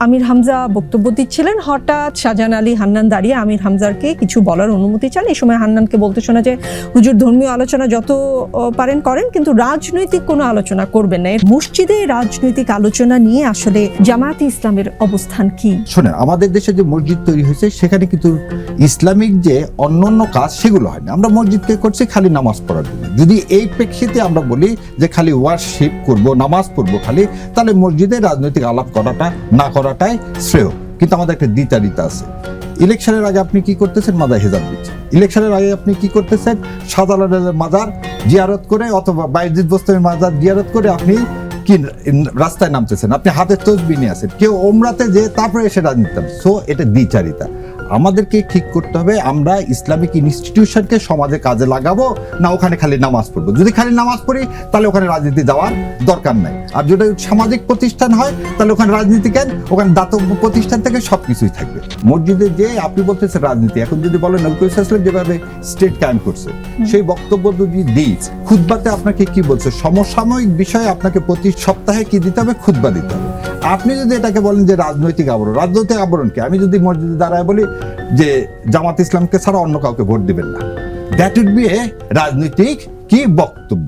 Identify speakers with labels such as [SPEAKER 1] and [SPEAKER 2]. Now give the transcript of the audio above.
[SPEAKER 1] আমির হামজা বক্তব্য দিচ্ছিলেন, হঠাৎ শাহজাহান আলী হান্নান দাঁড়িয়ে আমির হামজাকে কিছু বলার অনুমতি চান। এই সময় হান্নানকে বলতে শোনা যে হুজুর ধর্মীয় আলোচনা যত পারেন করেন, কিন্তু রাজনৈতিক কোনো আলোচনা করবেন না। মসজিদে রাজনৈতিক আলোচনা নিয়ে আসলে জামায়াতে ইসলামের অবস্থান কি?
[SPEAKER 2] শোনেন, আমাদের দেশে যে মসজিদ তৈরি হয়েছে সেখানে কিন্তু ইসলামিক যে অন্যান্য কাজ সেগুলো হয়নি। আমরা মসজিদকে করছি খালি নামাজ পড়ার জন্য। যদি এই প্রেক্ষিতে আমরা বলি যে খালি ওয়ার্শিপ করব, নামাজ পড়বো খালি, তাহলে মসজিদে রাজনৈতিক আলাপ করাটা না করাটাই শ্রেয়। কিন্তু আমাদের একটা দ্বিচারিতা আছে। ইলেকশনের আগে আপনি কি করতেছেন? মাজার হেজাব দিচ্ছেন। ইলেকশনের আগে আপনি কি করতেছেন? শাহজালালের মাজার জিয়ারত করে অথবা বাইজিদ বোস্তামীর মাজার জিয়ারত করে আপনি কি রাস্তায় নামতেছেন, আপনি হাতে তসবিহ নিয়ে আছেন, কেউ ওমরাতে যে তারপরে এসে রাজনীতি। সো এটা দ্বিচারিতা। আমাদেরকে ঠিক করতে হবে আমরা ইসলামিক ইনস্টিটিউশনকে সমাজে কাজে লাগাবো না ওখানে খালি নামাজ পড়বো। যদি খালি নামাজ পড়ি তাহলে ওখানে রাজনীতি যাওয়ার দরকার নাই। আর যদি সামাজিক প্রতিষ্ঠান হয় তাহলে ওখানে রাজনীতি কেন, ওখানে দাতব্য প্রতিষ্ঠান থেকে সবকিছুই থাকবে। মসজিদে যে আপনি বলতেছেন রাজনীতি, এখন যদি বলেন নবী করিম সাল্লাল্লাহু আলাইহি ওয়াসাল্লাম যেভাবে স্টেট কায়েম করছে সেই বক্তব্য যদি দিই, খুতবাতে আপনাকে কি বলছে? সমসাময়িক বিষয়ে আপনাকে প্রতি সপ্তাহে কি দিতে হবে? খুতবা দিতে হবে। আপনি যদি এটাকে বলেন যে রাজনৈতিক আবরণ, রাজনৈতিক আবরণকে আমি যদি মসজিদে দাঁড়ায় বলি যে জামাত ইসলামকে ছাড়া অন্য কাউকে ভোট দিবেন না, দ্যাট উড বি এ রাজনৈতিক কি বক্তব্য।